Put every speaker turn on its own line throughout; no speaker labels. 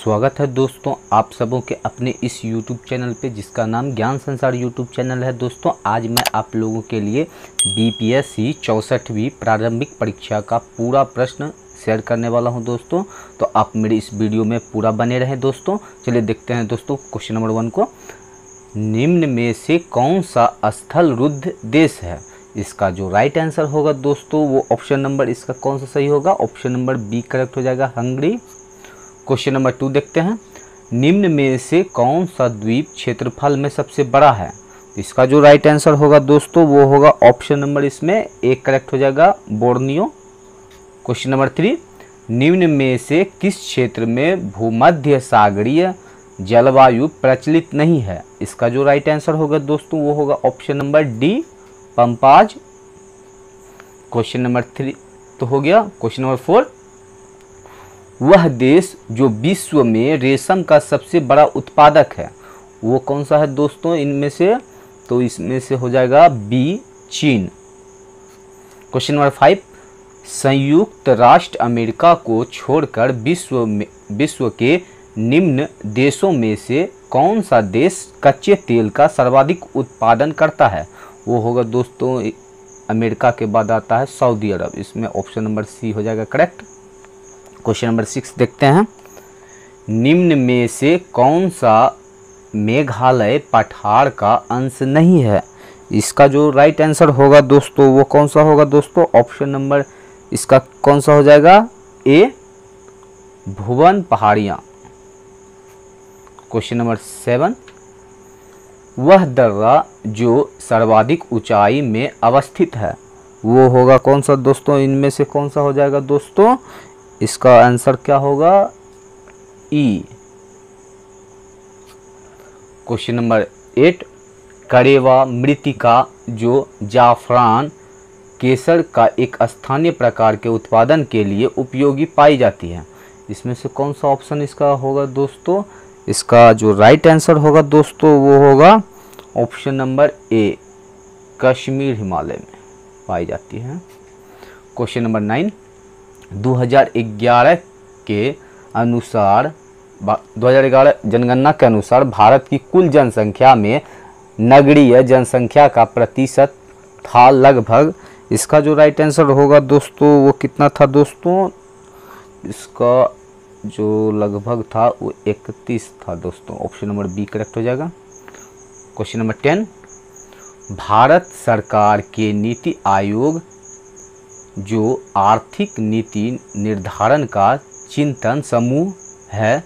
स्वागत है दोस्तों आप सबों के अपने इस YouTube चैनल पे जिसका नाम ज्ञान संसार YouTube चैनल है। दोस्तों आज मैं आप लोगों के लिए BPSC 64वीं प्रारंभिक परीक्षा का पूरा प्रश्न शेयर करने वाला हूं दोस्तों, तो आप मेरी इस वीडियो में पूरा बने रहें दोस्तों। चलिए देखते हैं दोस्तों क्वेश्चन नंबर 1 को। निम्न में से कौन सा स्थल रुद्ध देश है? इसका जो राइट आंसर होगा दोस्तों वो ऑप्शन नंबर इसका कौन सा सही होगा? ऑप्शन नंबर बी करेक्ट हो जाएगा, हंगरी। क्वेश्चन नंबर 2 देखते हैं। निम्न में से कौन सा द्वीप क्षेत्रफल में सबसे बड़ा है? इसका जो राइट आंसर होगा दोस्तों वो होगा ऑप्शन नंबर इसमें एक करेक्ट हो जाएगा, बोर्नियो। Question number 3। निम्न में से किस क्षेत्र में भूमध्य सागरीय जलवायु प्रचलित नहीं है? इसका जो राइट आंसर होगा दोस्तों वो होगा ऑप्शन नंबर डी, पंपाज। क्वेश्चन नंबर 3 तो हो गया। Question number 4। वह देश जो विश्व में रेशम का सबसे बड़ा उत्पादक है वो कौन सा है दोस्तों इनमें से? तो इसमें से हो जाएगा बी, चीन। Question number 5। संयुक्त राष्ट्र अमेरिका को छोड़कर विश्व के निम्न देशों में से कौन सा देश कच्चे तेल का सर्वाधिक उत्पादन करता है? वो होगा दोस्तों अमेरिका के बाद आता है सऊदी अरब। इसमें ऑप्शन नंबर सी हो जाएगा करेक्ट। क्वेश्चन नंबर 6 देखते हैं। निम्न में से कौन सा मेघालय पठार का अंश नहीं है? इसका जो राइट आंसर होगा दोस्तों वो कौन सा होगा दोस्तों? ऑप्शन नंबर इसका कौन सा हो जाएगा? ए, भुवन पहाड़ियाँ। Question number 7। वह दर्रा जो सर्वाधिक ऊंचाई में अवस्थित है वो होगा कौन सा दोस्तों? इनमें से कौन सा हो जाएगा दोस्तों? इसका आंसर क्या होगा? ई। Question number 8। करेवा मृत्तिका जो जाफरान केसर का एक स्थानीय प्रकार के उत्पादन के लिए उपयोगी पाई जाती है, इसमें से कौन सा ऑप्शन इसका होगा दोस्तों? इसका जो राइट आंसर होगा दोस्तों वो होगा ऑप्शन नंबर ए, कश्मीर हिमालय में पाई जाती है। Question number 9। 2011 के अनुसार 2011 जनगणना के अनुसार भारत की कुल जनसंख्या में नगरीय जनसंख्या का प्रतिशत था लगभग। इसका जो राइट आंसर होगा दोस्तों वो कितना था दोस्तों? इसका जो लगभग था वो 31 था दोस्तों। ऑप्शन नंबर बी करेक्ट हो जाएगा। Question number 10। भारत सरकार के नीति आयोग जो आर्थिक नीति निर्धारण का चिंतन समूह है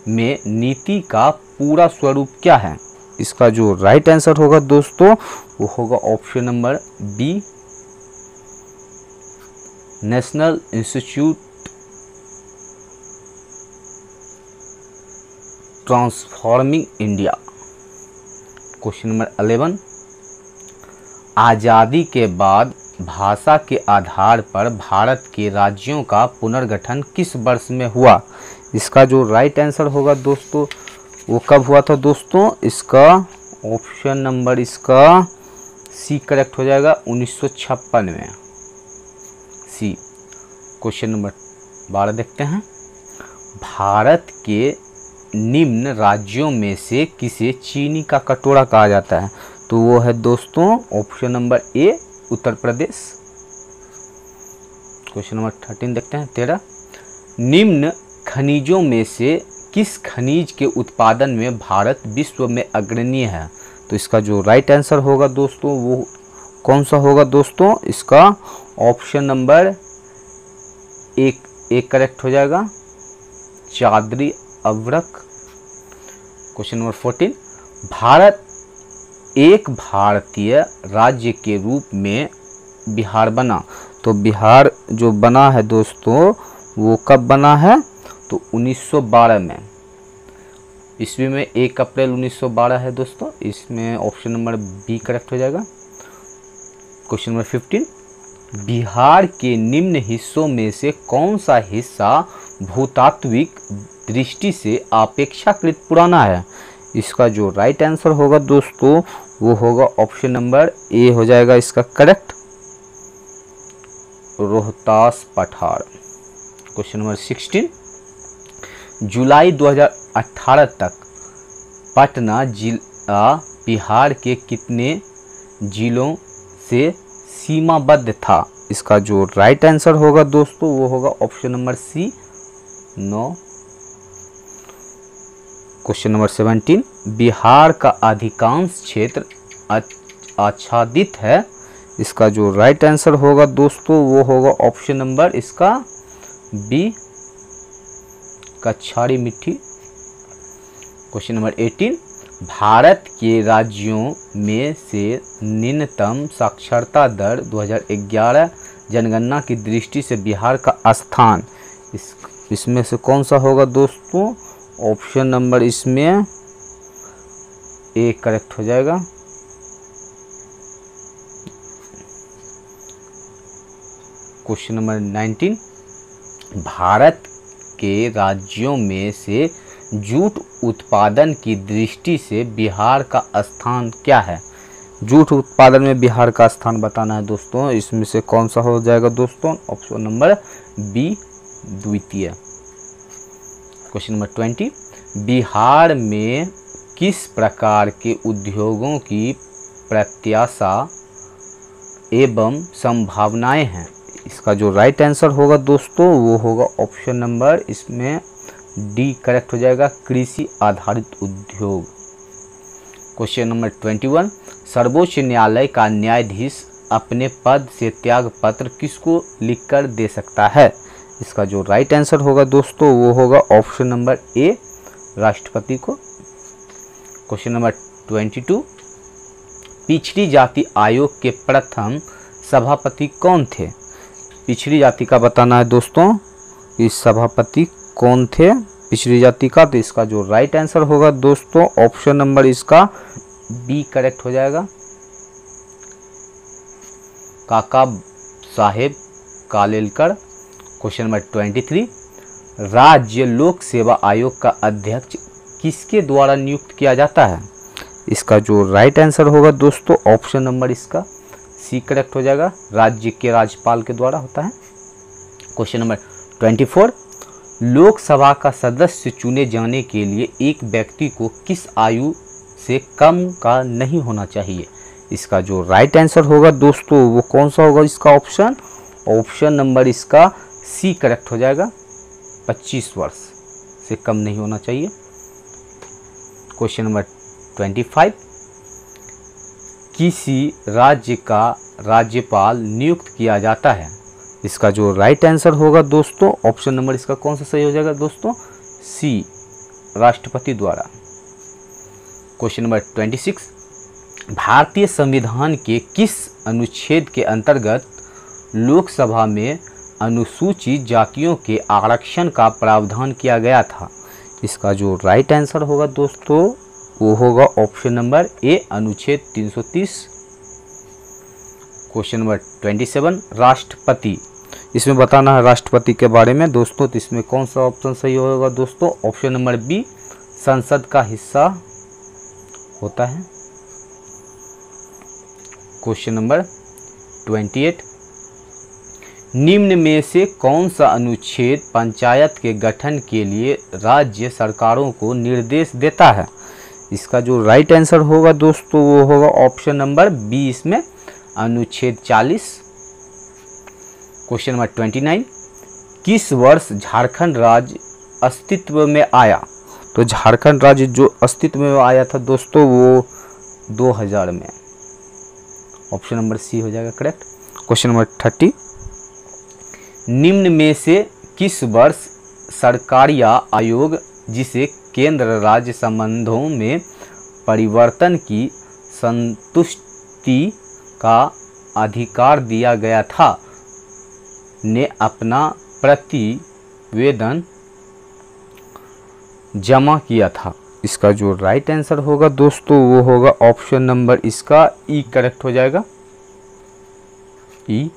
में नीति का पूरा स्वरूप क्या है? इसका जो राइट आंसर होगा दोस्तों वो होगा option number B, national institute transforming India. Question number 11। आज़ादी के बाद भाषा के आधार पर भारत के राज्यों का पुनर्गठन किस वर्ष में हुआ? इसका जो राइट आंसर होगा दोस्तों वो कब हुआ था दोस्तों? इसका ऑप्शन नंबर इसका सी करेक्ट हो जाएगा, 1956 में, सी। क्वेश्चन नंबर 12 देखते हैं। भारत के निम्न राज्यों में से किसे चीनी का कटोरा कहा जाता है? तो वो है दोस्तों ऑप्शन नंबर ए, उत्तर प्रदेश। क्वेश्चन नंबर 13 देखते हैं। 13। निम्न खनिजों में से किस खनिज के उत्पादन में भारत विश्व में अग्रणी है? तो इसका जो राइट आंसर होगा दोस्तों वो कौन सा होगा दोस्तों? इसका ऑप्शन नंबर एक करेक्ट हो जाएगा, चादरी अवरक। Question number 14। भारत एक भारतीय राज्य के रूप में बिहार बना, तो बिहार जो बना है दोस्तों वो कब बना है? तो 1912 में, ईस्वी में 1 अप्रैल 1912 है दोस्तों। इसमें ऑप्शन नंबर बी करेक्ट हो जाएगा। Question number 15। बिहार के निम्न हिस्सों में से कौन सा हिस्सा भूतात्विक दृष्टि से अपेक्षाकृत पुराना है? इसका जो राइट आंसर होगा दोस्तों वो होगा ऑप्शन नंबर ए हो जाएगा इसका करेक्ट, रोहतास पठार। Question number 16। जुलाई 2018 तक पटना जिला बिहार के कितने जिलों से सीमाबद्ध था? इसका जो राइट आंसर होगा दोस्तों वो होगा option number C 9। Question number 17, Bihar का अधिकांश क्षेत्र आच्छादित है। इसका जो राइट आंसर होगा दोस्तों वो होगा ऑप्शन नंबर इसका बी कछाड़ी मिट्टी। क्वेश्चन नंबर 18, भारत के राज्यों में से न्यूनतम साक्षरता दर 2011 जनगणना की दृष्टि से बिहार का स्थान इसमें से कौन सा होगा दोस्तों? ऑप्शन नंबर इसमें ए करेक्ट हो जाएगा। क्वेश्चन नंबर 19, भारत के राज्यों में से जूट उत्पादन की दृष्टि से बिहार का स्थान क्या है? जूट उत्पादन में बिहार का स्थान बताना है दोस्तों। इसमें से कौन सा हो जाएगा दोस्तों? ऑप्शन नंबर बी द्वितीय। क्वेश्चन नंबर 20, बिहार में किस प्रकार के उद्योगों की प्रत्याशा एवं संभावनाएं हैं? इसका जो राइट आंसर होगा दोस्तों वो होगा ऑप्शन नंबर इसमें डी करेक्ट हो जाएगा, कृषि आधारित उद्योग। क्वेश्चन नंबर 21, सर्वोच्च न्यायालय का न्यायाधीश अपने पद से त्याग पत्र किसको लिखकर दे सकता है? इसका जो राइट आंसर होगा दोस्तों वो होगा ऑप्शन नंबर ए राष्ट्रपति को। क्वेश्चन नंबर 22, पिछड़ी जाति आयोग के प्रथम सभापति कौन थे? पिछड़ी जाति का बताना है दोस्तों, इस सभापति कौन थे पिछड़ी जाति का? तो इसका जो राइट आंसर होगा दोस्तों ऑप्शन नंबर इसका बी करेक्ट हो जाएगा, काका साहेब कालेलकर। क्वेश्चन नंबर 23, राज्य लोक सेवा आयोग का अध्यक्ष किसके द्वारा नियुक्त किया जाता है? इसका जो राइट आंसर होगा दोस्तों ऑप्शन नंबर इसका सी करेक्ट हो जाएगा, राज्य के राज्यपाल के द्वारा होता है। क्वेश्चन नंबर 24, लोकसभा का सदस्य चुने जाने के लिए एक व्यक्ति को किस आयु से कम का नहीं होना चाहिए? इसका जो राइट आंसर होगा दोस्तों वो कौन सा होगा? इसका ऑप्शन नंबर इसका सी करेक्ट हो जाएगा, 25 वर्ष से कम नहीं होना चाहिए। क्वेश्चन नंबर 25, किसी राज्य का राज्यपाल नियुक्त किया जाता है? इसका जो राइट आंसर होगा दोस्तों ऑप्शन नंबर इसका कौन सा सही हो जाएगा दोस्तों? सी राष्ट्रपति द्वारा। क्वेश्चन नंबर 26, भारतीय संविधान के किस अनुच्छेद के अंतर्गत लोकसभा में अनुसूचित जातियों के आरक्षण का प्रावधान किया गया था? इसका जो राइट आंसर होगा दोस्तों वो होगा ऑप्शन नंबर ए अनुच्छेद 330। क्वेश्चन नंबर 27, राष्ट्रपति, इसमें बताना है राष्ट्रपति के बारे में दोस्तों। तो इसमें कौन सा ऑप्शन सही होगा दोस्तों? ऑप्शन नंबर बी संसद का हिस्सा होता है। क्वेश्चन नंबर 28, निम्न में से कौन सा अनुच्छेद पंचायत के गठन के लिए राज्य सरकारों को निर्देश देता है? इसका जो राइट आंसर होगा दोस्तों वो होगा ऑप्शन नंबर बी इसमें अनुच्छेद 40। क्वेश्चन नंबर 29, किस वर्ष झारखंड राज्य अस्तित्व में आया? तो झारखंड राज्य जो अस्तित्व में आया था दोस्तों वो 2000 में, ऑप्शन नंबर सी हो जाएगा करेक्ट। क्वेश्चन नंबर 30, निम्न में से किस वर्ष सरकारिया आयोग जिसे केंद्र राज्य संबंधों में परिवर्तन की संतुष्टि का अधिकार दिया गया था ने अपना प्रतिवेदन जमा किया था? इसका जो राइट आंसर होगा दोस्तों वो होगा ऑप्शन नंबर इसका ई करेक्ट हो जाएगा, ई।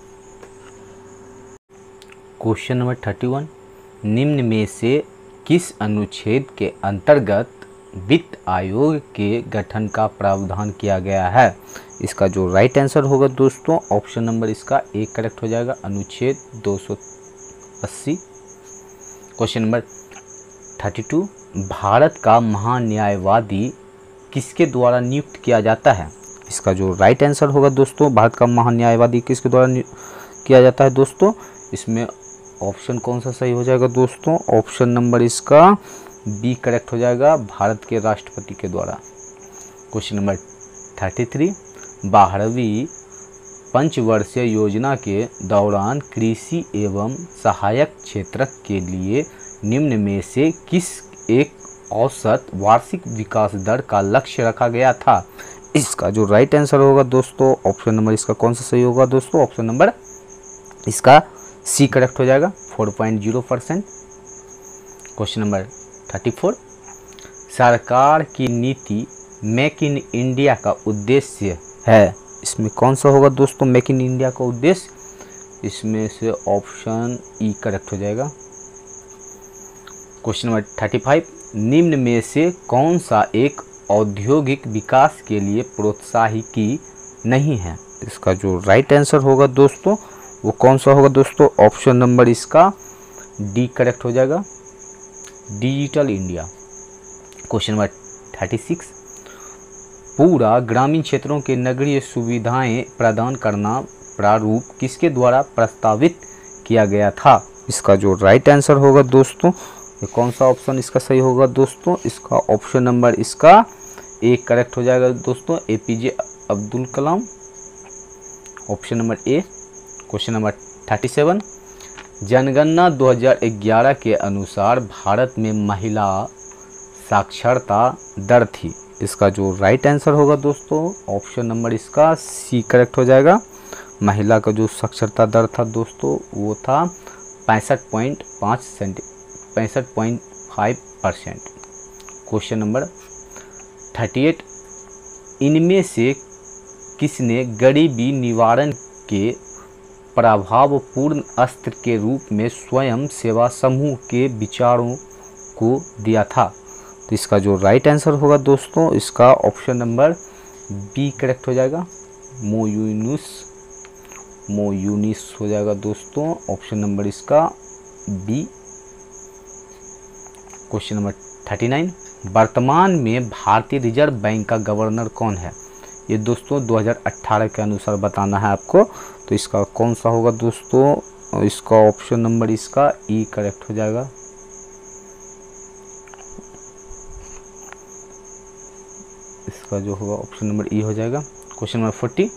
क्वेश्चन नंबर 31, निम्न में से किस अनुच्छेद के अंतर्गत वित्त आयोग के गठन का प्रावधान किया गया है? इसका जो राइट आंसर होगा दोस्तों ऑप्शन नंबर इसका ए करेक्ट हो जाएगा, अनुच्छेद 280। क्वेश्चन नंबर 32, भारत का महान्यायवादी किसके द्वारा नियुक्त किया जाता है? इसका जो राइट आंसर होगा दोस्तों, भारत का महान्यायवादी किसके द्वारा किया जाता है दोस्तों? इसमें ऑप्शन कौन सा सही हो जाएगा दोस्तों? ऑप्शन नंबर इसका बी करेक्ट हो जाएगा, भारत के राष्ट्रपति के द्वारा। क्वेश्चन नंबर 33, 12वीं पंचवर्षीय योजना के दौरान कृषि एवं सहायक क्षेत्र के लिए निम्न में से किस एक औसत वार्षिक विकास दर का लक्ष्य रखा गया था? इसका जो राइट आंसर होगा दोस्तों, ऑप्शन नंबर इसका कौन सा सही होगा दोस्तों? ऑप्शन नंबर इसका सी करेक्ट हो जाएगा, 4.0%। क्वेश्चन नंबर 34, सरकार की नीति मेक इन इंडिया का उद्देश्य है? इसमें कौन सा होगा दोस्तों मेक इन इंडिया का उद्देश्य? इसमें से ऑप्शन ई करेक्ट हो जाएगा। क्वेश्चन नंबर 35, निम्न में से कौन सा एक औद्योगिक विकास के लिए प्रोत्साहिकी नहीं है? इसका जो राइट आंसर होगा दोस्तों वो कौन सा होगा दोस्तों? ऑप्शन नंबर इसका डी करेक्ट हो जाएगा, डिजिटल इंडिया। क्वेश्चन नंबर 36, पूरा ग्रामीण क्षेत्रों के नगरीय सुविधाएं प्रदान करना प्रारूप किसके द्वारा प्रस्तावित किया गया था? इसका जो राइट आंसर होगा दोस्तों, ये कौन सा ऑप्शन इसका सही होगा दोस्तों? इसका ऑप्शन नंबर इसका ए करेक्ट हो जाएगा दोस्तों, APJ Abdul Kalam, option number ए। क्वेश्चन नंबर 37, जनगणना 2011 के अनुसार भारत में महिला साक्षरता दर थी? इसका जो राइट आंसर होगा दोस्तों, ऑप्शन नंबर इसका सी करेक्ट हो जाएगा। महिला का जो साक्षरता दर था दोस्तों वो था 65.5%। क्वेश्चन नंबर 38, इनमें से किसने गरीबी निवारण के प्रभावपूर्ण अस्त्र के रूप में स्वयं सेवा समूह के विचारों को दिया था? तो इसका जो राइट आंसर होगा दोस्तों, इसका ऑप्शन नंबर बी करेक्ट हो जाएगा, मोयूनिस हो जाएगा दोस्तों, ऑप्शन नंबर इसका बी। क्वेश्चन नंबर 39, वर्तमान में भारतीय रिजर्व बैंक का गवर्नर कौन है? ये दोस्तों 2018 के अनुसार बताना है आपको। तो इसका कौन सा होगा दोस्तों? इसका ऑप्शन नंबर इसका ई करेक्ट हो जाएगा। इसका जो होगा ऑप्शन नंबर ई हो जाएगा। क्वेश्चन नंबर 40,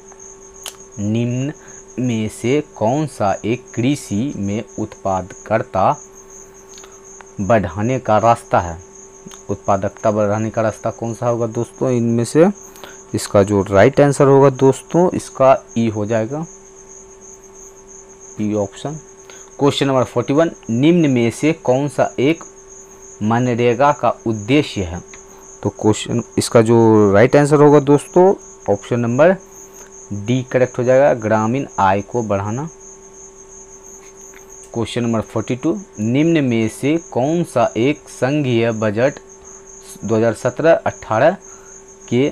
निम्न में से कौन सा एक कृषि में उत्पादकता बढ़ाने का रास्ता है? उत्पादकता बढ़ाने का रास्ता कौन सा होगा दोस्तों इनमें से? इसका जो राइट आंसर होगा दोस्तों इसका ई हो जाएगा, ई ऑप्शन। क्वेश्चन नंबर 41, निम्न में से कौन सा एक मनरेगा का उद्देश्य है? तो क्वेश्चन इसका जो राइट आंसर होगा दोस्तों ऑप्शन नंबर डी करेक्ट हो जाएगा, ग्रामीण आय को बढ़ाना। क्वेश्चन नंबर 42, निम्न में से कौन सा एक संघीय बजट 2017-18 के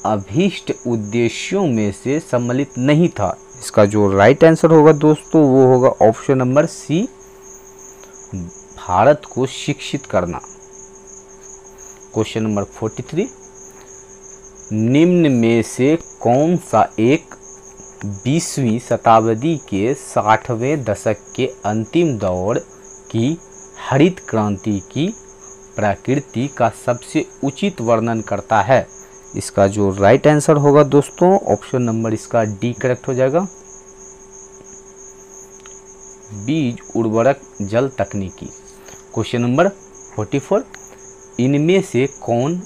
अभीष्ट उद्देश्यों में से सम्मिलित नहीं था? इसका जो राइट आंसर होगा दोस्तों वो होगा ऑप्शन नंबर सी, भारत को शिक्षित करना। क्वेश्चन नंबर 43, निम्न में से कौन सा एक 20वीं शताब्दी के 60वें दशक के अंतिम दौर की हरित क्रांति की प्रकृति का सबसे उचित वर्णन करता है? इसका जो राइट आंसर होगा दोस्तों ऑप्शन नंबर इसका डी करेक्ट हो जाएगा, बीज उर्वरक जल तकनीकी। क्वेश्चन नंबर 44, इनमें से कौन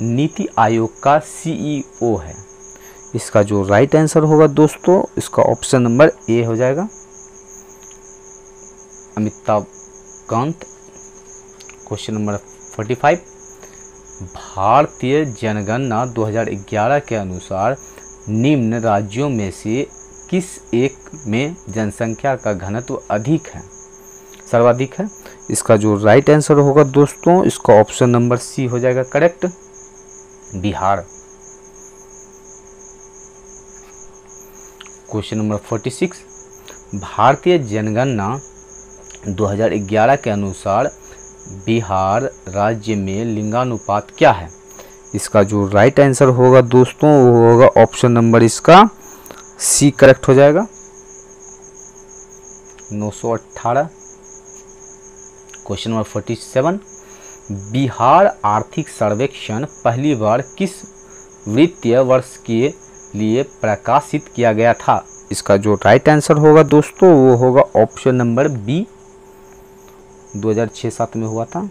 नीति आयोग का सीईओ है? इसका जो राइट आंसर होगा दोस्तों इसका ऑप्शन नंबर ए हो जाएगा, अमिताभ कांत। क्वेश्चन नंबर 45, भारतीय जनगणना 2011 के अनुसार निम्न राज्यों में से किस एक में जनसंख्या का घनत्व अधिक है, सर्वाधिक है? इसका जो राइट आंसर होगा दोस्तों इसका ऑप्शन नंबर सी हो जाएगा करेक्ट, बिहार। क्वेश्चन नंबर 46, भारतीय जनगणना 2011 के अनुसार बिहार राज्य में लिंगानुपात क्या है? इसका जो राइट आंसर होगा दोस्तों वो होगा ऑप्शन नंबर इसका सी करेक्ट हो जाएगा, 918। क्वेश्चन नंबर 47, बिहार आर्थिक सर्वेक्षण पहली बार किस वित्तीय वर्ष के लिए प्रकाशित किया गया था? इसका जो राइट आंसर होगा दोस्तों वो होगा ऑप्शन नंबर बी, 2006-07 में हुआ था।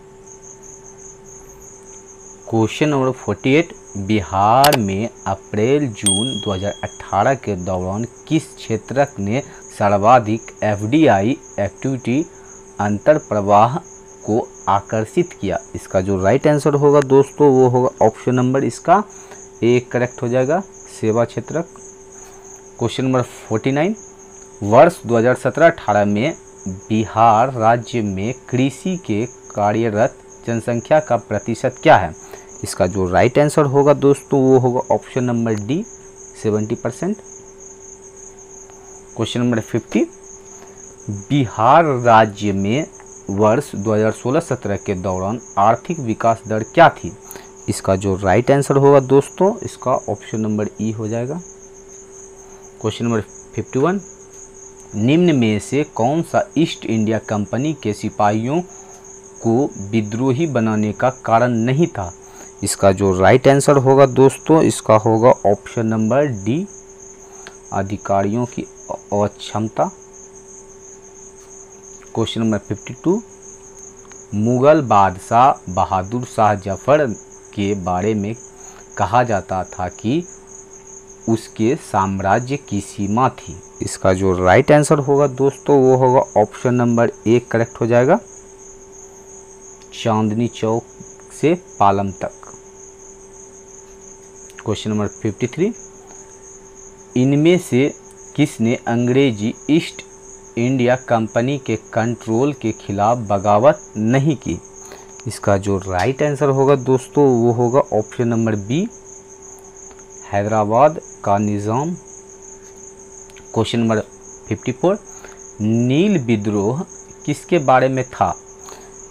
क्वेश्चन नंबर 48, बिहार में अप्रैल जून 2018 के दौरान किस क्षेत्र ने सर्वाधिक एफडीआई एक्टिविटी अंतर प्रवाह को आकर्षित किया? इसका जो राइट आंसर होगा दोस्तों वो होगा ऑप्शन नंबर इसका ए करेक्ट हो जाएगा, सेवा क्षेत्र। क्वेश्चन नंबर 49, वर्ष 2017-18 में बिहार राज्य में कृषि के कार्यरत जनसंख्या का प्रतिशत क्या है? इसका जो राइट आंसर होगा दोस्तों वो होगा option number D, 70%। Question number 50, Bihar राज्य में वर्ष 2016-17 के दौरान आर्थिक विकास दर क्या थी? इसका जो राइट आंसर होगा दोस्तों इसका ऑप्शन नंबर ई हो जाएगा। क्वेश्चन नंबर 51, निम्न में से कौन सा ईस्ट इंडिया कंपनी के सिपाहियों को विद्रोही बनाने का कारण नहीं था? इसका जो राइट आंसर होगा दोस्तों इसका होगा ऑप्शन नंबर डी, अधिकारियों की अक्षमता। क्वेश्चन नंबर 52, मुगल बादशाह बहादुर शाह जफर के बारे में कहा जाता था कि उसके साम्राज्य की सीमा थी। इसका जो राइट आंसर होगा दोस्तों वो होगा ऑप्शन नंबर ए करेक्ट हो जाएगा, चांदनी चौक से पालम तक। क्वेश्चन नंबर 53, इनमें से किसने अंग्रेजी ईस्ट इंडिया कंपनी के कंट्रोल के खिलाफ बगावत नहीं की? इसका जो राइट आंसर होगा दोस्तों वो होगा ऑप्शन नंबर बी, हैदराबाद का निज़ाम। क्वेश्चन नंबर 54, नील विद्रोह किसके बारे में था?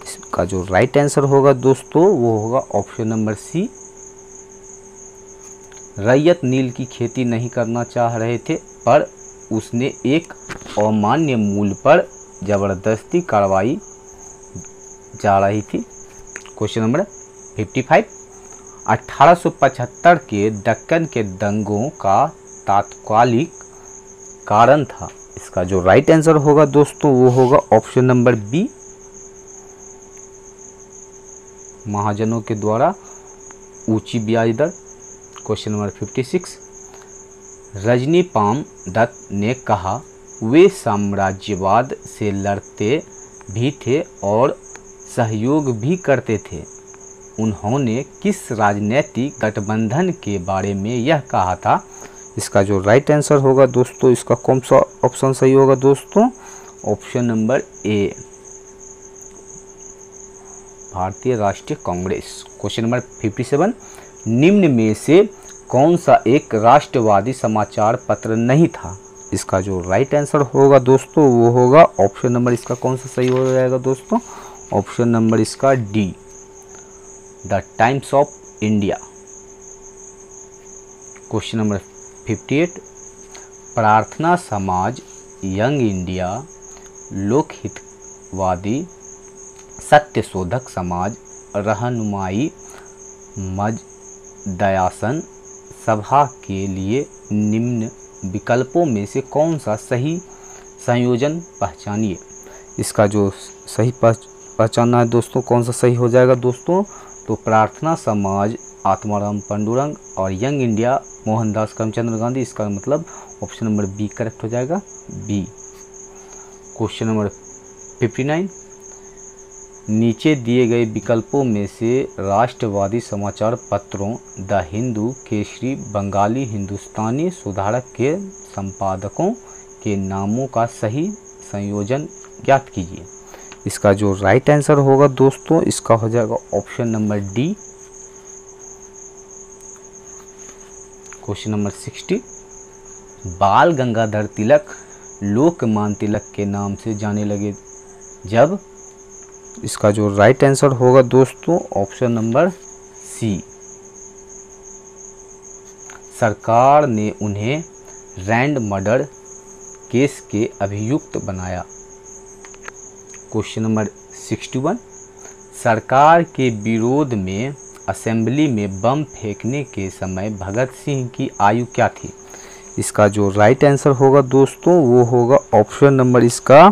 इसका जो राइट आंसर होगा दोस्तों वो होगा ऑप्शन नंबर सी, रैयत नील की खेती नहीं करना चाह रहे थे पर उसने एक अमान्य मूल्य पर ज़बरदस्ती कार्रवाई जा रही थी। क्वेश्चन नंबर 55, 1875 के दक्कन के दंगों का तात्कालिक कारण था। इसका जो राइट आंसर होगा दोस्तों वो होगा ऑप्शन नंबर बी, महाजनों के द्वारा ऊंची ब्याज दर। Question number 56, Rajani Palme Dutt ने कहा वे साम्राज्यवाद से लड़ते भी थे और सहयोग भी करते थे। उन्होंने किस राजनीतिक गठबंधन के बारे में यह कहा था? इसका जो राइट आंसर होगा दोस्तों इसका कौन सा ऑप्शन सही होगा दोस्तों? ऑप्शन नंबर ए, भारतीय राष्ट्रीय कांग्रेस। क्वेश्चन नंबर 57, निम्न में से कौन सा एक राष्ट्रवादी समाचार पत्र नहीं था? इसका जो राइट आंसर होगा दोस्तों वो होगा ऑप्शन नंबर इसका कौन सा सही हो जाएगा दोस्तों? ऑप्शन नंबर इसका D, the times of India. Question number 58, प्रार्थना समाज, यंग इंडिया, लोकहितवादी, सत्यशोधक समाज, रहनुमाई मजदयासन सभा के लिए निम्न विकल्पों में से कौन सा सही संयोजन पहचानिए? इसका जो सही पहचानना है दोस्तों कौन सा सही हो जाएगा दोस्तों? तो प्रार्थना समाज आत्माराम पंडुरंग और यंग इंडिया मोहनदास करमचंद गांधी। इसका मतलब ऑप्शन नंबर बी करेक्ट हो जाएगा, बी। क्वेश्चन नंबर 59, नीचे दिए गए विकल्पों में से राष्ट्रवादी समाचार पत्रों द हिंदू, केसरी, बंगाली हिंदुस्तानी सुधारक के संपादकों के नामों का सही संयोजन ज्ञात कीजिए। इसका जो राइट आंसर होगा दोस्तों इसका हो जाएगा option number D. Question number 60, बाल गंगाधर तिलक लोकमान्य तिलक के नाम से जाने लगे जब? इसका जो राइट आंसर होगा दोस्तों ऑप्शन नंबर सी। सरकार ने उन्हें रैंड मर्डर केस के अभियुक्त बनाया। क्वेश्चन नंबर 61, सरकार के विरोध में असेंबली में बम फेंकने के समय भगत सिंह की आयु क्या थी? इसका जो राइट आंसर होगा दोस्तों वो होगा ऑप्शन नंबर इसका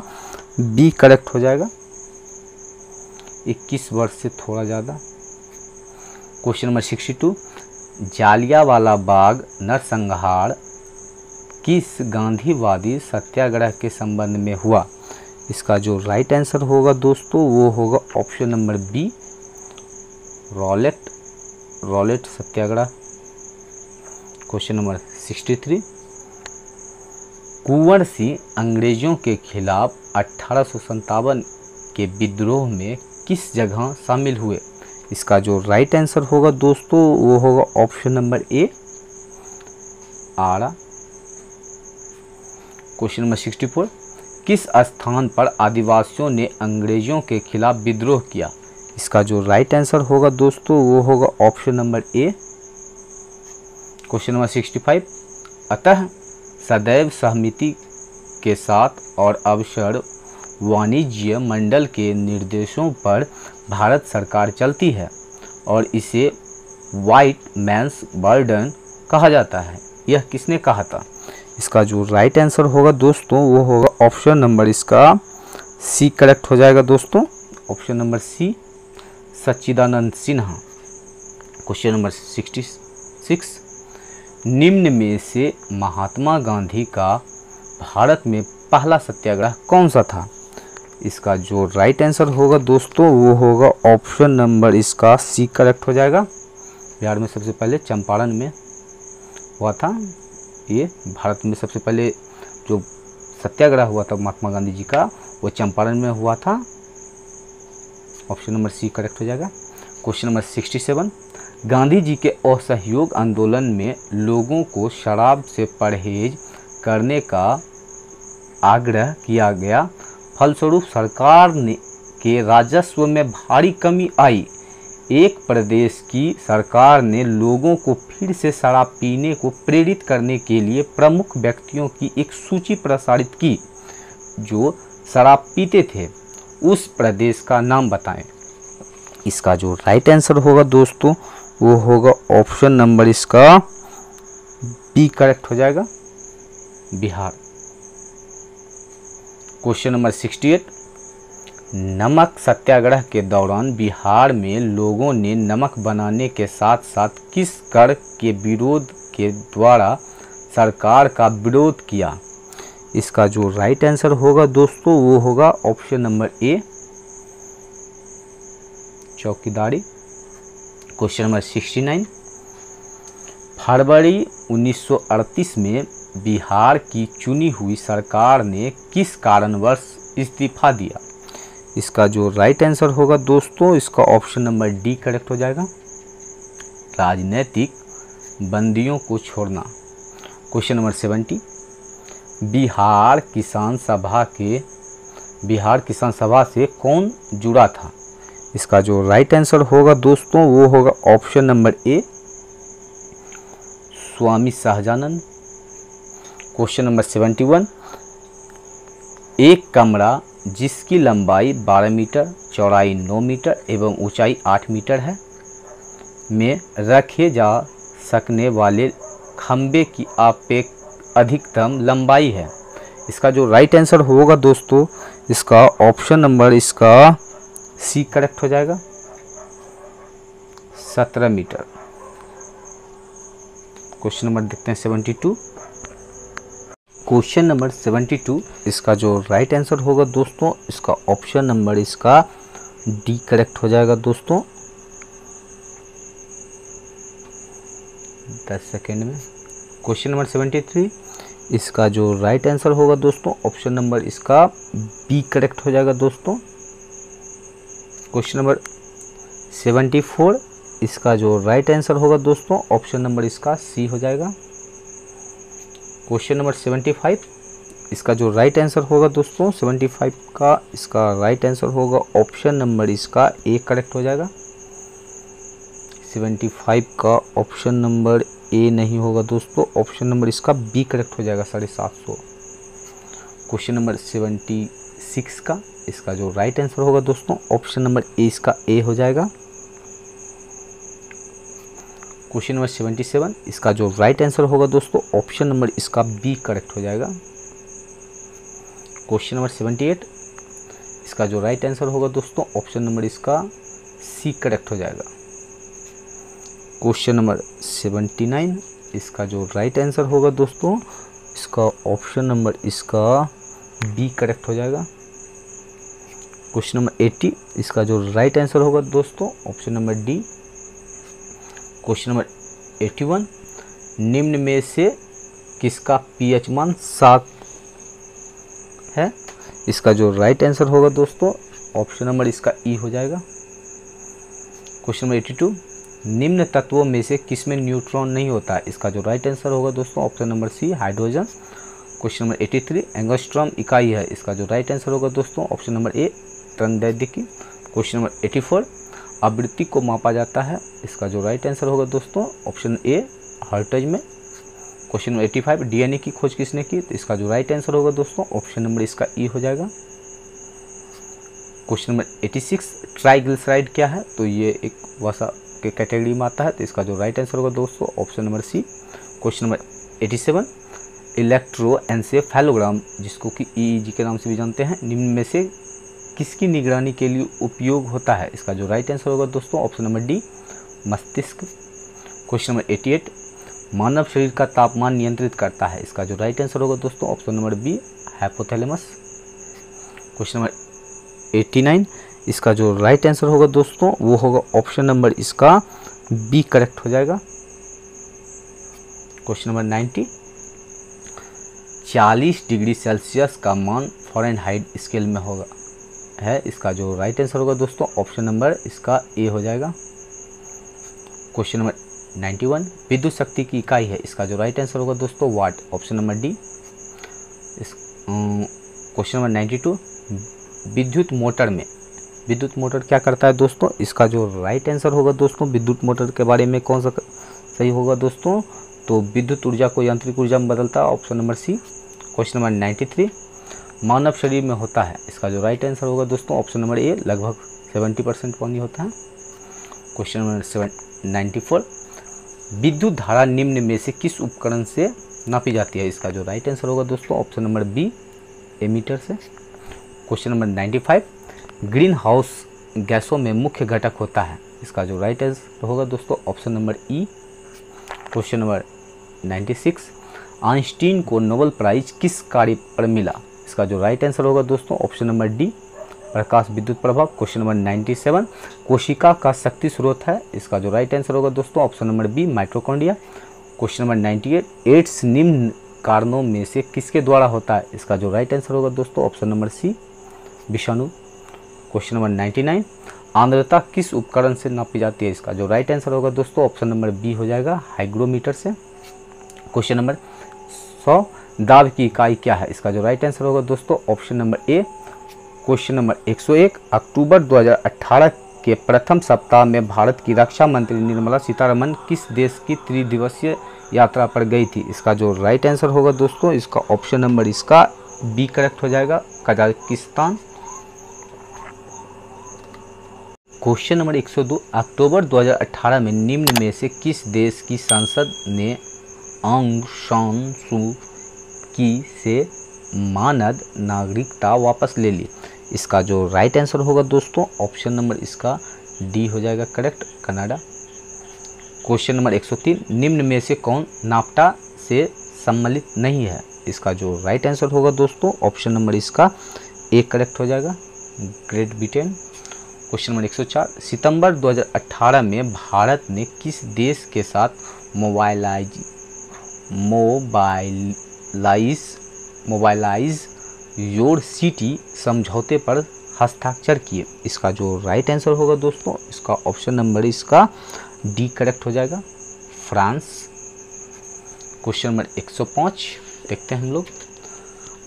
बी करेक्ट हो जाएगा, 21 वर्ष से थोड़ा ज़्यादा। क्वेश्चन नंबर 62, जालियांवाला बाग नरसंहार किस गांधीवादी सत्याग्रह के संबंध में हुआ? इसका जो राइट आंसर होगा दोस्तों वो होगा ऑप्शन नंबर बी, रॉलेट सत्याग्रह। क्वेश्चन नंबर 63, कुंवर सिंह अंग्रेजों के खिलाफ 1857 के विद्रोह में किस जगह शामिल हुए? इसका जो राइट आंसर होगा दोस्तों वो होगा option number A, Arrah. Question number 64, किस स्थान पर आदिवासियों ने अंग्रेजों के खिलाफ विद्रोह किया? इसका जो राइट आंसर होगा दोस्तों वो होगा ऑप्शन नंबर ए। क्वेश्चन नंबर 65, अतः सदैव सहमति के साथ और अवसर वाणिज्य मंडल के निर्देशों पर भारत सरकार चलती है और इसे व्हाइट मैन्स बर्डन कहा जाता है। यह किसने कहा था? इसका जो राइट आंसर होगा दोस्तों वो होगा ऑप्शन नंबर इसका सी करेक्ट हो जाएगा दोस्तों, ऑप्शन नंबर सी, सच्चिदानंद सिन्हा। क्वेश्चन नंबर 66, निम्न में से महात्मा गांधी का भारत में पहला सत्याग्रह कौन सा था? इसका जो राइट आंसर होगा दोस्तों वो होगा ऑप्शन नंबर इसका सी करेक्ट हो जाएगा। बिहार में सबसे पहले चंपारण में हुआ था। ये भारत में सबसे पहले जो सत्याग्रह हुआ था महात्मा गांधी जी का वो चंपारण में हुआ था। ऑप्शन नंबर सी करेक्ट हो जाएगा। क्वेश्चन नंबर 67, गांधी जी के असहयोग आंदोलन में लोगों को शराब से परहेज करने का आग्रह किया गया, फलस्वरूप सरकार के राजस्व में भारी कमी आई। एक प्रदेश की सरकार ने लोगों को फिर से शराब पीने को प्रेरित करने के लिए प्रमुख व्यक्तियों की एक सूची प्रसारित की जो शराब पीते थे। उस प्रदेश का नाम बताएं। इसका जो राइट आंसर होगा दोस्तों वो होगा ऑप्शन नंबर इसका बी करेक्ट हो जाएगा, बिहार। क्वेश्चन नंबर 68, नमक सत्याग्रह के दौरान बिहार में लोगों ने नमक बनाने के साथ साथ किस कर के विरोध के द्वारा सरकार का विरोध किया? इसका जो राइट आंसर होगा दोस्तों वो होगा ऑप्शन नंबर ए, चौकीदारी। क्वेश्चन नंबर 69, फरवरी 1938 में बिहार की चुनी हुई सरकार ने किस कारणवश इस्तीफा दिया? इसका जो राइट आंसर होगा दोस्तों इसका ऑप्शन नंबर डी करेक्ट हो जाएगा, राजनीतिक बंदियों को छोड़ना। क्वेश्चन नंबर 70, बिहार किसान सभा से कौन जुड़ा था? इसका जो राइट आंसर होगा दोस्तों वो होगा ऑप्शन नंबर ए, स्वामी सहजानंद। क्वेश्चन नंबर 71, एक कमरा जिसकी लंबाई 12 मीटर, चौड़ाई 9 मीटर एवं ऊंचाई 8 मीटर है में रखे जा सकने वाले खंबे की अधिकतम लंबाई है। इसका जो राइट आंसर होगा दोस्तों इसका ऑप्शन नंबर इसका सी करेक्ट हो जाएगा, 17 मीटर। क्वेश्चन नंबर देखते हैं 72। क्वेश्चन नंबर 72 इसका जो राइट आंसर होगा दोस्तों इसका ऑप्शन नंबर इसका डी करेक्ट हो जाएगा दोस्तों, 10 सेकेंड में। क्वेश्चन नंबर 73 इसका जो राइट आंसर होगा दोस्तों ऑप्शन नंबर इसका बी करेक्ट हो जाएगा दोस्तों। क्वेश्चन नंबर 74 इसका जो राइट आंसर होगा दोस्तों ऑप्शन नंबर इसका सी हो जाएगा। क्वेश्चन नंबर 75 इसका जो राइट आंसर होगा दोस्तों 75 का, इसका राइट आंसर होगा ऑप्शन नंबर इसका ए करेक्ट हो जाएगा। 75 का ऑप्शन नंबर ए नहीं होगा दोस्तों, ऑप्शन नंबर इसका बी करेक्ट हो जाएगा 750। क्वेश्चन नंबर 76 का, इसका जो राइट आंसर होगा दोस्तों ऑप्शन नंबर ए इसका ए हो जाएगा। क्वेश्चन नंबर 77, इसका जो राइट आंसर होगा दोस्तों ऑप्शन नंबर इसका बी करेक्ट हो जाएगा। क्वेश्चन नंबर 78, इसका जो राइट आंसर होगा दोस्तों ऑप्शन नंबर इसका सी करेक्ट हो जाएगा। क्वेश्चन नंबर 79, इसका जो राइट आंसर होगा दोस्तों इसका ऑप्शन नंबर इसका बी करेक्ट हो जाएगा। क्वेश्चन नंबर 80, इसका जो राइट आंसर होगा दोस्तों option number D. Question number 81, निम्न में से किसका पीएच मान 7 है? इसका जो राइट आंसर होगा दोस्तों ऑप्शन नंबर इसका ई हो जाएगा। क्वेश्चन नंबर 82, निम्न तत्वों में से किसमें न्यूट्रॉन नहीं होता है? इसका जो राइट आंसर होगा दोस्तों option number C hydrogen. Question number 83, angstrom इकाई है, इसका जो राइट आंसर होगा दोस्तों ऑप्शन नंबर ए तरंगदैर्घ्य। क्वेश्चन नंबर 84, आवृत्ति को मापा जाता है, इसका जो राइट आंसर होगा दोस्तों ऑप्शन ए हर्ट्ज में। क्वेश्चन नंबर 85, डीएनए की खोज किसने की? तो इसका जो राइट आंसर होगा दोस्तों ऑप्शन नंबर इसका ई हो जाएगा। क्वेश्चन नंबर 86, ट्राइग्लिसराइड क्या है? तो ये एक वसा के कैटेगरी में आता है, तो इसका जो राइट आंसर होगा दोस्तों option number C. Question number 87, electroencephalogram जिसको कि ईईजी के नाम से भी जानते हैं, निम्न में से किसकी निगरानी के लिए उपयोग होता है? इसका जो राइट आंसर होगा दोस्तों ऑप्शन नंबर डी मस्तिष्क। क्वेश्चन नंबर 88, मानव शरीर का तापमान नियंत्रित करता है, इसका जो राइट आंसर होगा दोस्तों option number B hypothalamus. Question number 89, इसका जो राइट आंसर होगा दोस्तों वो होगा ऑप्शन नंबर इसका बी करेक्ट हो जाएगा। क्वेश्चन नंबर 90, 40 डिग्री सेल्सियस का मान फ़ारेनहाइट स्केल में होगा है, इसका जो राइट आंसर होगा दोस्तों ऑप्शन नंबर इसका ए हो जाएगा। क्वेश्चन नंबर 91, विद्युत शक्ति की इकाई है, इसका जो राइट आंसर होगा दोस्तों watt, option number D. Question number 92, विद्युत मोटर क्या करता है दोस्तों? इसका जो राइट आंसर होगा दोस्तों विद्युत मोटर के बारे में कौन सा सही होगा दोस्तों? तो विद्युत ऊर्जा को यांत्रिक ऊर्जा में बदलता है, option number C. Question number 93, मानव शरीर में होता है, इसका जो राइट आंसर होगा दोस्तों ऑप्शन नंबर ए लगभग 70% पानी होता है। क्वेश्चन नंबर 94, विद्युत धारा निम्न में से किस उपकरण से नापी जाती है? इसका जो राइट आंसर होगा दोस्तों ऑप्शन नंबर बी एमीटर से। क्वेश्चन नंबर 95, ग्रीन हाउस गैसों में मुख्य घटक होता है, इसका जो राइट आंसर होगा दोस्तों ऑप्शन नंबर ई। क्वेश्चन नंबर 96, आइंस्टीन को नोबेल प्राइज किस कार्य पर मिला? इसका जो राइट आंसर होगा दोस्तों ऑप्शन नंबर डी प्रकाश विद्युत प्रभाव। क्वेश्चन नंबर 97, कोशिका का शक्ति स्रोत है, इसका जो राइट आंसर होगा दोस्तों option number B mitochondria. Question number 98, AIDS निम्न कारणों में से किसके द्वारा होता है? इसका जो राइट आंसर होगा दोस्तों ऑप्शन नंबर सी विषाणु। क्वेश्चन नंबर 99, आर्द्रता किस उपकरण से नापी जाती है? इसका जो राइट आंसर होगा दोस्तों ऑप्शन नंबर बी हो जाएगा हाइग्रोमीटर से। क्वेश्चन नंबर 100, दाब की इकाई क्या है? इसका जो राइट आंसर होगा दोस्तों ऑप्शन नंबर ए। क्वेश्चन नंबर 101, अक्टूबर 2018 के प्रथम सप्ताह में भारत की रक्षा मंत्री निर्मला सीतारमण किस देश की त्रिदिवसीय यात्रा पर गई थी? इसका जो राइट आंसर होगा दोस्तों इसका ऑप्शन नंबर इसका बी करेक्ट हो जाएगा कजाकिस्तान। क्वेश्चन नंबर 102, अक्टूबर 2018 में निम्न में से किस देश की संसद ने आंग सान सू की से मानद नागरिकता वापस ले ली? इसका जो राइट आंसर होगा दोस्तों ऑप्शन नंबर इसका डी हो जाएगा करेक्ट कनाडा। क्वेश्चन नंबर 103, निम्न में से कौन नाफ्टा से सम्मिलित नहीं है? इसका जो राइट आंसर होगा दोस्तों ऑप्शन नंबर इसका ए करेक्ट हो जाएगा ग्रेट ब्रिटेन। क्वेश्चन नंबर 104, सितंबर 2018 में भारत ने किस देश के साथ मोबाइलाइज योर सिटी समझौते पर हस्ताक्षर किए? इसका जो राइट आंसर होगा दोस्तों इसका ऑप्शन नंबर इसका डी करेक्ट हो जाएगा फ्रांस। क्वेश्चन नंबर 105 देखते हैं हम लोग,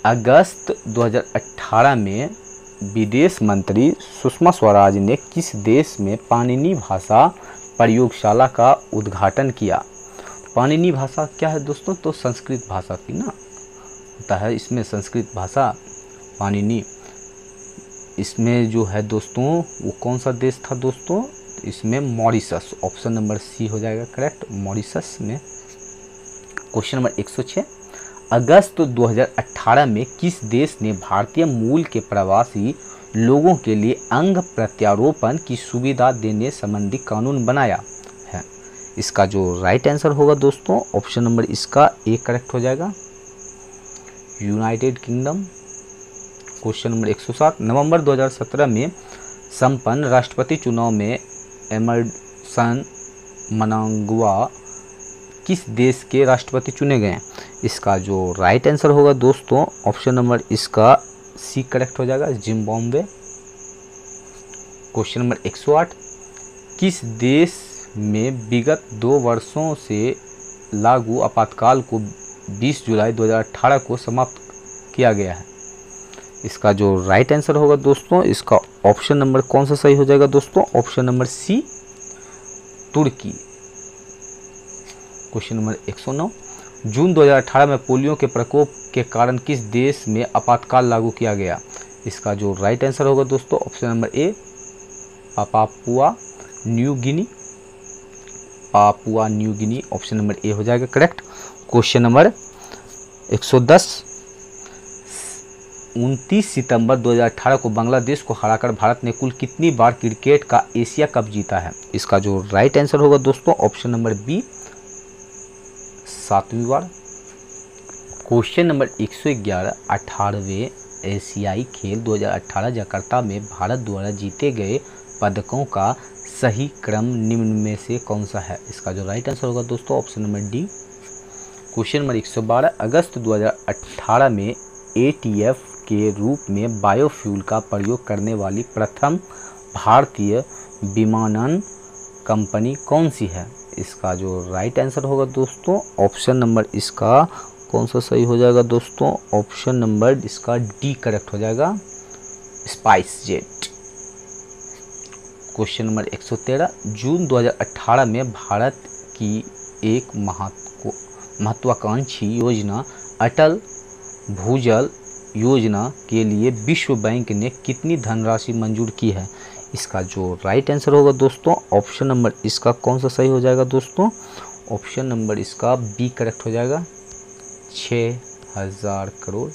अगस्त 2018 में विदेश मंत्री सुषमा स्वराज ने किस देश में पाणिनि भाषा प्रयोगशाला का उद्घाटन किया? पाणिनि भाषा क्या है दोस्तों? तो संस्कृत भाषा की ना होता है, इसमें संस्कृत भाषा पाणिनि, इसमें जो है दोस्तों वो कौन सा देश था दोस्तों? इसमें मॉरिशस, ऑप्शन नंबर सी हो जाएगा करेक्ट, मॉरिशस में। क्वेश्चन नंबर 106, अगस्त 2018 में किस देश ने भारतीय मूल के प्रवासी लोगों के लिए अंग प्रत्यारोपण की सुविधा देने संबंधी कानून बनाया है? इसका जो राइट आंसर होगा दोस्तों, ऑप्शन नंबर इसका ए करेक्ट हो जाएगा, यूनाइटेड किंगडम। क्वेश्चन नंबर 107, नवंबर 2017 में संपन्न राष्ट्रपति चुनाव में एमरसन मनांगवा किस देश के राष्ट्रपति चुने गए? इसका जो राइट आंसर होगा दोस्तों, ऑप्शन नंबर इसका सी करेक्ट हो जाएगा, जिम्बाब्वे। क्वेश्चन नंबर 108, किस देश में विगत 2 वर्षों से लागू आपातकाल को 20 जुलाई 2018 को समाप्त किया गया है? इसका जो राइट आंसर होगा दोस्तों, इसका ऑप्शन नंबर कौन सा सही हो जाएगा दोस्तों? ऑप्शन नंबर सी, तुर्की। क्वेश्चन नंबर 109, जून 2018 में पोलियो के प्रकोप के कारण किस देश में आपातकाल लागू किया गया? इसका जो राइट आंसर होगा दोस्तों, ऑप्शन नंबर ए, Papua New Guinea. Papua New Guinea, option number ए हो जाएगा करेक्ट। क्वेश्चन नंबर 110, 29 सितंबर 2018 को बांग्लादेश को हराकर भारत ने कुल कितनी बार क्रिकेट का एशिया कप जीता है? इसका जो राइट आंसर होगा दोस्तों, ऑप्शन नंबर बी, 7वीं बार। क्वेश्चन नंबर 111, 18वें एशियाई खेल 2018 जकार्ता में भारत द्वारा जीते गए पदकों का सही क्रम निम्न में से कौन सा है? इसका जो राइट आंसर होगा दोस्तों, option number D. Question number 112, अगस्त 2018 में ATF के रूप में बायोफ्यूल का प्रयोग करने वाली प्रथम भारतीय विमानन कंपनी कौन सी है? इसका जो राइट आंसर होगा दोस्तों, ऑप्शन नंबर इसका कौन सा सही हो जाएगा दोस्तों? ऑप्शन नंबर इसका डी करेक्ट हो जाएगा, स्पाइस जेट। क्वेश्चन नंबर 113, जून 2018 में भारत की एक महत्वाकांक्षी योजना अटल भूजल योजना के लिए विश्व बैंक ने कितनी धनराशि मंजूर की है? इसका जो राइट आंसर होगा दोस्तों, ऑप्शन नंबर इसका कौन सा सही हो जाएगा दोस्तों? ऑप्शन नंबर इसका बी करेक्ट हो जाएगा, 6000 crore.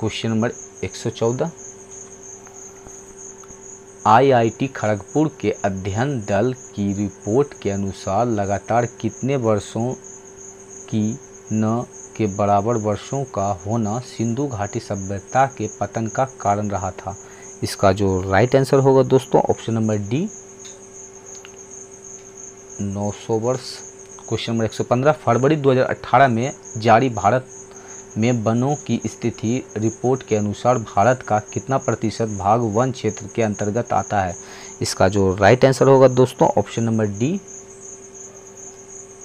Question number 114, IIT Kharagpur के अध्ययन दल की रिपोर्ट के अनुसार लगातार कितने वर्षों की न के बराबर वर्षों का होना सिंधु घाटी सभ्यता के पतन का कारण रहा था? इसका जो राइट आंसर होगा दोस्तों, ऑप्शन नंबर डी, 900 वर्ष। क्वेश्चन नंबर 115, फरवरी 2018 में जारी भारत में वनों की स्थिति रिपोर्ट के अनुसार भारत का कितना प्रतिशत भाग वन क्षेत्र के अंतर्गत आता है? इसका जो राइट आंसर होगा दोस्तों, option number D,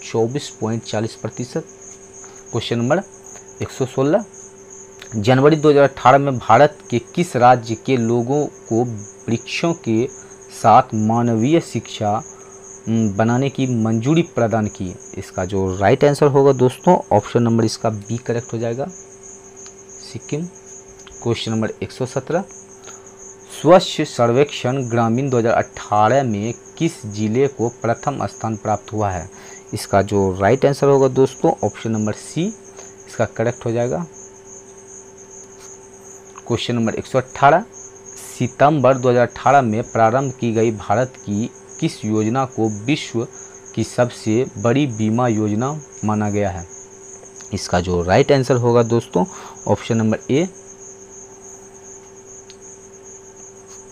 24.40%। Question number 116, जनवरी 2018 में भारत के किस राज्य के लोगों को वृक्षों के साथ मानवीय शिक्षा बनाने की मंजूरी प्रदान की? इसका जो राइट आंसर होगा दोस्तों, ऑप्शन नंबर इसका बी करेक्ट हो जाएगा, सिक्किम। क्वेश्चन नंबर 117, स्वच्छ सर्वेक्षण ग्रामीण 2018 में किस जिले को प्रथम स्थान प्राप्त हुआ है? इसका जो राइट आंसर होगा दोस्तों, ऑप्शन नंबर सी इसका करेक्ट हो जाएगा। क्वेश्चन नंबर 118, सितंबर 2018 में प्रारंभ की गई भारत की किस योजना को विश्व की सबसे बड़ी बीमा योजना माना गया है? इसका जो राइट आंसर होगा दोस्तों, ऑप्शन नंबर ए,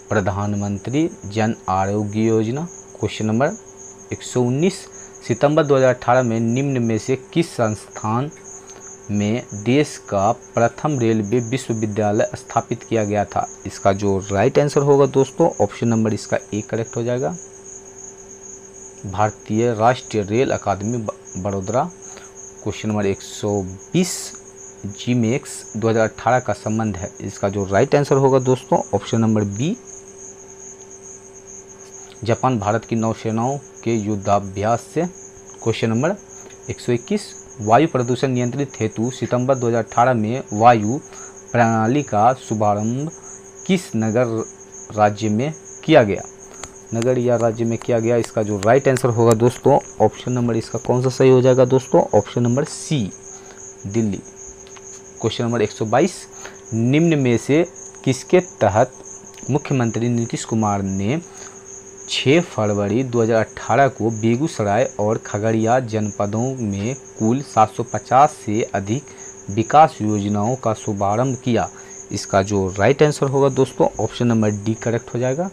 प्रधानमंत्री जन आरोग्य योजना। क्वेश्चन नंबर 119, सितंबर 2018 में निम्न में से किस संस्थान में देश का प्रथम रेलवे विश्वविद्यालय स्थापित किया गया था? इसका जो राइट आंसर होगा दोस्तों, ऑप्शन नंबर इसका ए करेक्ट हो जाएगा, भारतीय राष्ट्रीय रेल अकादमी बड़ौदा। क्वेश्चन नंबर 120 जीमेक्स 2018 का संबंध है, इसका जो राइट आंसर होगा दोस्तों option number B. Japan Bharat की नौसेनाओं के युद्धाभ्यास से। क्वेश्चन नंबर 121 वायु प्रदूषण नियंत्रित हेतु सितंबर 2018 में वायु प्रणाली का शुभारंभ किस नगर राज्य में किया गया? नगर या राज्य में किया गया, इसका जो राइट आंसर होगा दोस्तों ऑप्शन नंबर इसका कौन सा सही हो जाएगा दोस्तों? Option number C, Delhi. Question number 122 निम्न में से किसके तहत मुख्यमंत्री नीतीश कुमार ने 6 फरवरी 2018 को बेगूसराय और खगड़िया जनपदों में कुल 750 से अधिक विकास योजनाओं का शुभारंभ किया? इसका जो राइट आंसर होगा दोस्तों ऑप्शन नंबर डी करेक्ट हो जाएगा,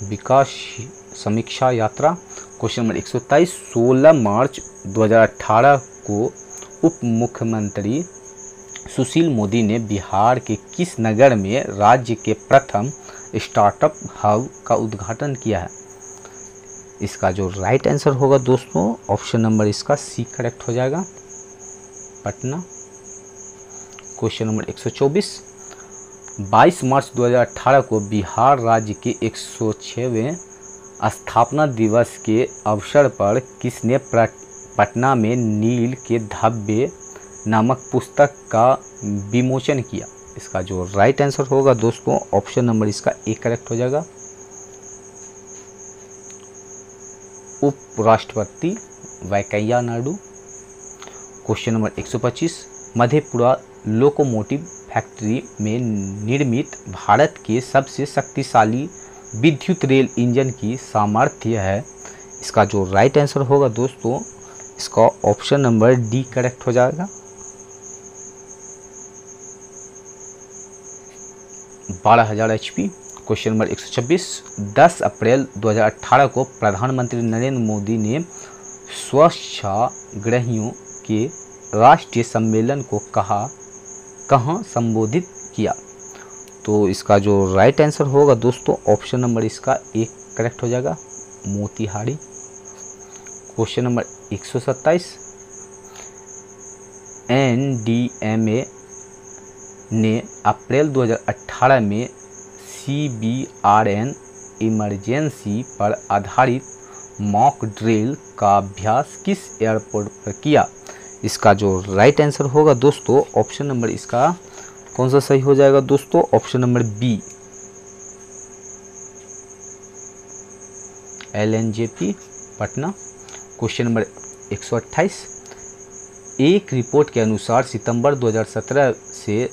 विकास समीक्षा यात्रा। क्वेश्चन नंबर 123 16 मार्च 2018 को उप मुख्यमंत्री सुशील मोदी ने बिहार के किस नगर में राज्य के प्रथम स्टार्टअप हब का उद्घाटन किया है? इसका जो राइट आंसर होगा दोस्तों ऑप्शन नंबर इसका सी करेक्ट हो जाएगा, पटना। क्वेश्चन नंबर 124 22 मार्च 2018 को बिहार राज्य के 106वें स्थापना दिवस के अवसर पर किसने पटना में नील के धब्बे नामक पुस्तक का विमोचन किया? इसका जो राइट आंसर होगा दोस्तों ऑप्शन नंबर इसका ए करेक्ट हो जाएगा, उपराष्ट्रपति Venkaiah Naidu. Question number 125 Madhepura locomotive factory में निर्मित भारत के सबसे शक्तिशाली विद्युत रेल इंजन की सामर्थ्य है? इसका जो राइट आंसर होगा दोस्तों इसका ऑप्शन नंबर डी करेक्ट हो जाएगा, 12,000 HP। क्वेश्चन नंबर 126 10 अप्रैल 2018 को प्रधानमंत्री नरेंद्र मोदी ने स्वच्छाग्रहियों के राष्ट्रीय सम्मेलन को कहाँ संबोधित किया? तो इसका जो राइट आंसर होगा दोस्तों ऑप्शन नंबर इसका एक करेक्ट हो जाएगा, मोतिहारी। क्वेश्चन नंबर 127 NDMA ने अप्रैल 2018 में CBRN इमरजेंसी पर आधारित मॉक ड्रिल का अभ्यास किस एयरपोर्ट पर किया? इसका जो राइट आंसर होगा दोस्तों ऑप्शन नंबर इसका कौन सा सही हो जाएगा दोस्तों? Option number B, LNJP Patna. Question number 128 एक रिपोर्ट के अनुसार सितंबर 2017 से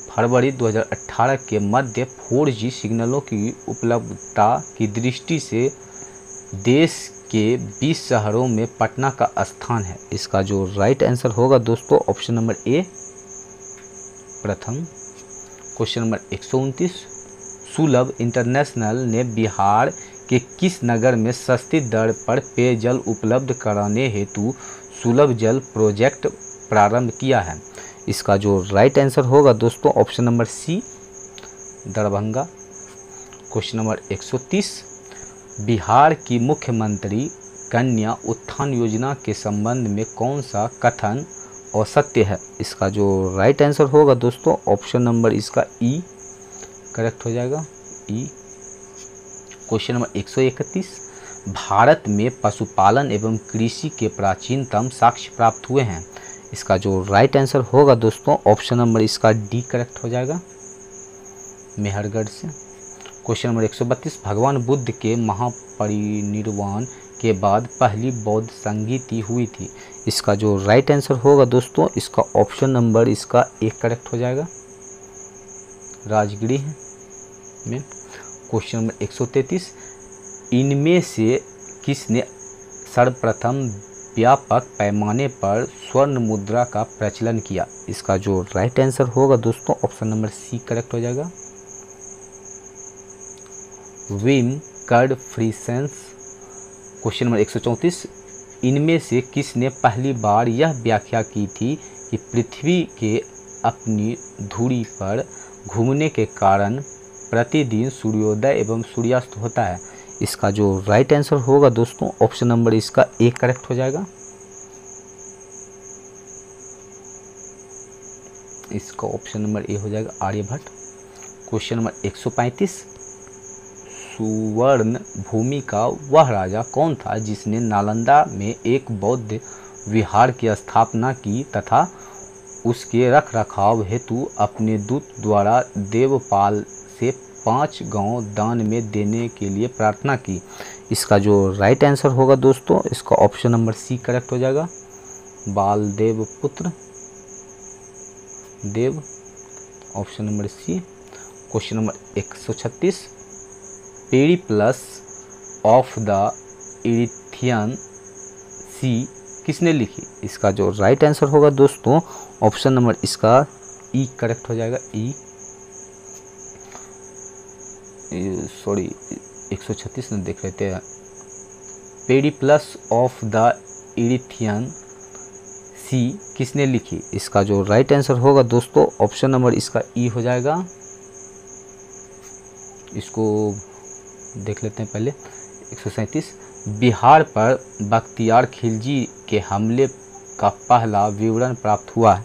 फरवरी 2018 के मध्य 4G सिग्नलों की उपलब्धता की दृष्टि से देश के 20 शहरों में पटना का स्थान है। इसका जो राइट आंसर होगा दोस्तों ऑप्शन नंबर ए, प्रथम। क्वेश्चन नंबर 129 सुलभ इंटरनेशनल ने बिहार के किस नगर में सस्ती दर पर पेयजल उपलब्ध कराने हेतु सुलभ जल प्रोजेक्ट प्रारंभ किया है? इसका जो राइट आंसर होगा दोस्तों option number C, Darbhanga. Question number 130 Bihar की मुख्यमंत्री कन्या उत्थान योजना के संबंध में कौन सा कथन असत्य है? इसका जो राइट आंसर होगा दोस्तों ऑप्शन नंबर इसका ई करेक्ट हो जाएगा, ई। क्वेश्चन नंबर 131 भारत में पशुपालन एवं कृषि के प्राचीनतम साक्ष्य प्राप्त हुए हैं? इसका जो राइट आंसर होगा दोस्तों ऑप्शन नंबर इसका डी करेक्ट हो जाएगा, मेहरगढ़ से। क्वेश्चन नंबर 132 भगवान बुद्ध के महापरिनिर्वाण के बाद पहली बौद्ध संगीति हुई थी? इसका जो राइट आंसर होगा दोस्तों इसका ऑप्शन नंबर इसका एक करेक्ट हो जाएगा, राजगीर में। क्वेश्चन नंबर 133 इनमें से किसने सर्वप्रथम व्यापक पैमाने पर स्वर्ण मुद्रा का प्रचलन किया? इसका जो राइट आंसर होगा दोस्तों ऑप्शन नंबर सी करेक्ट हो जाएगा, विम कर्ड फ्रीसेंस। क्वेश्चन नंबर 134 इनमें से किसने पहली बार यह व्याख्या की थी कि पृथ्वी के अपनी धुरी पर घूमने के कारण प्रतिदिन सूर्योदय एवं सूर्यास्त होता है? इसका जो राइट आंसर होगा दोस्तों ऑप्शन नंबर इसका एक करेक्ट हो जाएगा, इसका ऑप्शन नंबर ए हो जाएगा आर्यभट्ट। क्वेश्चन नंबर 135, सुवर्ण भूमि का वह राजा कौन था जिसने नालंदा में एक बौद्ध विहार की स्थापना की तथा उसके रखरखाव हेतु अपने दूत द्वारा देवपाल से 5 गांव दान में देने के लिए प्रार्थना की? इसका जो राइट आंसर होगा दोस्तों, इसका ऑप्शन नंबर सी करेक्ट हो जाएगा, बालदेव पुत्र Dev, option number C. Question number 136, Periplus of the Erythraean Sea किसने लिखी? इसका जो राइट आंसर होगा दोस्तों, ऑप्शन नंबर इसका ई करेक्ट हो जाएगा, ई। सॉरी 136 में देख लेते हैं। Periplus of the Erythraean Sea किसने लिखी? इसका जो राइट आंसर होगा दोस्तों, ऑप्शन नंबर इसका ई हो जाएगा। इसको देख लेते हैं पहले। 137, बिहार पर बख्तियार खिलजी के हमले का पहला विवरण प्राप्त हुआ है।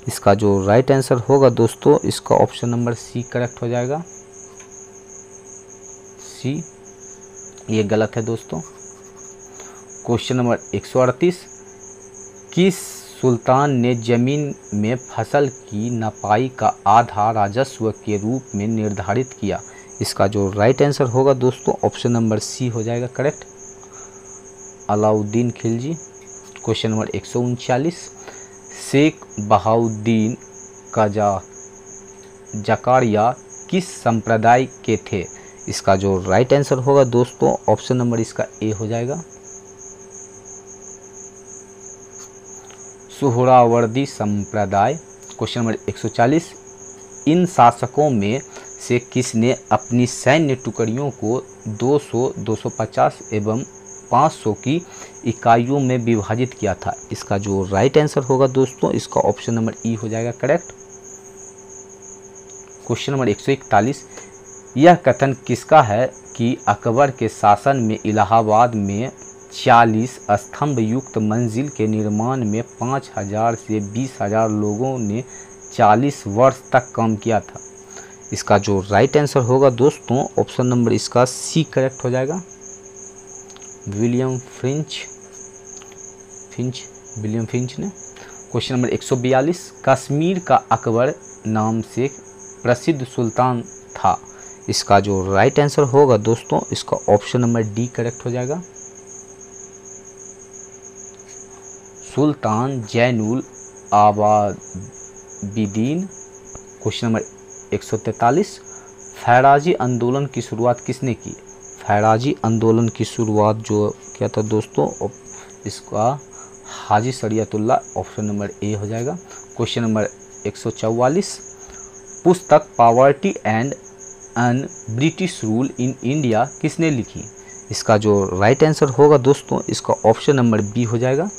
इसका जो राइट आंसर होगा दोस्तों, इसका ऑप्शन नंबर सी करेक्ट हो जाएगा, सी। ये गलत है दोस्तों। क्वेश्चन नंबर 138, किस सुल्तान ने जमीन में फसल की नपाई का आधा राजस्व के रूप में निर्धारित किया? इसका जो राइट आंसर होगा दोस्तों, ऑप्शन नंबर सी हो जाएगा correct, Alauddin Khilji. Question number 139, Sheikh Bahauddin Zakariya किस संप्रदाय के थे? इसका जो राइट आंसर होगा दोस्तों, ऑप्शन नंबर इसका ए हो जाएगा, सुहरावर्दी संप्रदाय। क्वेश्चन नंबर 140, इन शासकों में से किसने अपनी सैन्य टुकड़ियों को 200, 250 एवं 500 की इकाइयों में विभाजित किया था? इसका जो राइट आंसर होगा दोस्तों, इसका ऑप्शन नंबर ई हो जाएगा करेक्ट। क्वेश्चन नंबर 141, यह कथन किसका है कि अकबर के शासन में इलाहाबाद में 40 स्तंभ युक्त मंजिल के निर्माण में 5000 से 20,000 लोगों ने 40 वर्ष तक काम किया था? इसका जो राइट आंसर होगा दोस्तों, ऑप्शन नंबर इसका सी करेक्ट हो जाएगा, विलियम फिंच ने। क्वेश्चन नंबर 142, कश्मीर का अकबर नाम से प्रसिद्ध सुल्तान था? इसका जो राइट आंसर होगा दोस्तों, इसका ऑप्शन नंबर डी करेक्ट हो जाएगा, सुल्तान जैनुल आबादिन। क्वेश्चन नंबर 143, फैराजी आंदोलन की शुरुआत किसने की? फैराजी आंदोलन की शुरुआत जो क्या था दोस्तों, इसका हाजी शरीयतुल्लाह, ऑप्शन नंबर ए हो जाएगा। क्वेश्चन नंबर 144, पुस्तक poverty and un British rule in India किसने लिखी? इसका जो राइट आंसर होगा दोस्तों, इसका ऑप्शन नंबर बी हो जाएगा,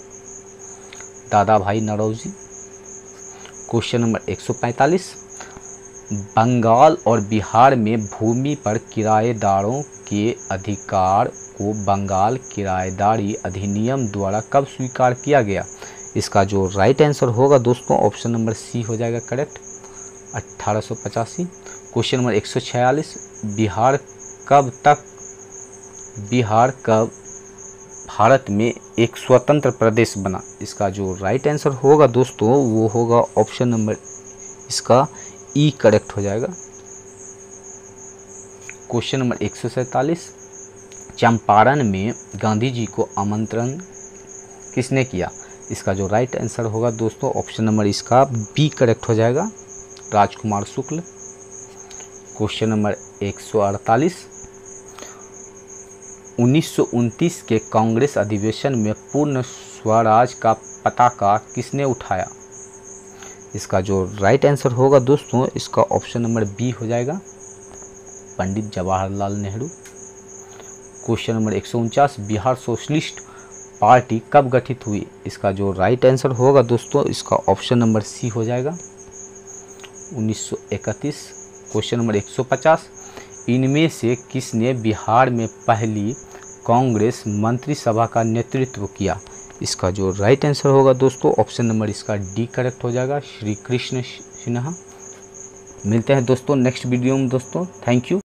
दादा भाई नौरोजी। क्वेश्चन नंबर 145, बंगाल और बिहार में भूमि पर किराएदारों के अधिकार को बंगाल किराएदारी अधिनियम द्वारा कब स्वीकार किया गया? इसका जो राइट आंसर होगा दोस्तों, ऑप्शन नंबर सी हो जाएगा करेक्ट, 1885। क्वेश्चन नंबर 146, बिहार कब भारत में एक स्वतंत्र प्रदेश बना? इसका जो राइट आंसर होगा दोस्तों, वो होगा ऑप्शन नंबर इसका ई करेक्ट हो जाएगा। क्वेश्चन नंबर 147, चंपारण में गांधी जी को आमंत्रण किसने किया? इसका जो राइट आंसर होगा दोस्तों, ऑप्शन नंबर इसका बी करेक्ट हो जाएगा, राजकुमार शुक्ल। क्वेश्चन नंबर 148, 1929 के कांग्रेस अधिवेशन में पूर्ण स्वराज का पताका किसने उठाया? इसका जो राइट आंसर होगा दोस्तों, इसका ऑप्शन नंबर बी हो जाएगा, Pandit Jawaharlal Nehru. Question number 149, Bihar Socialist Party कब गठित हुई? इसका जो राइट आंसर होगा दोस्तों, इसका ऑप्शन नंबर सी हो जाएगा, 1931। क्वेश्चन नंबर 150, इनमें से किसने बिहार में पहली कांग्रेस मंत्रिसभा का नेतृत्व किया? इसका जो राइट आंसर होगा दोस्तों, ऑप्शन नंबर इसका डी करेक्ट हो जाएगा, श्री कृष्ण सिन्हा। मिलते हैं दोस्तों नेक्स्ट वीडियो में दोस्तों। Thank you.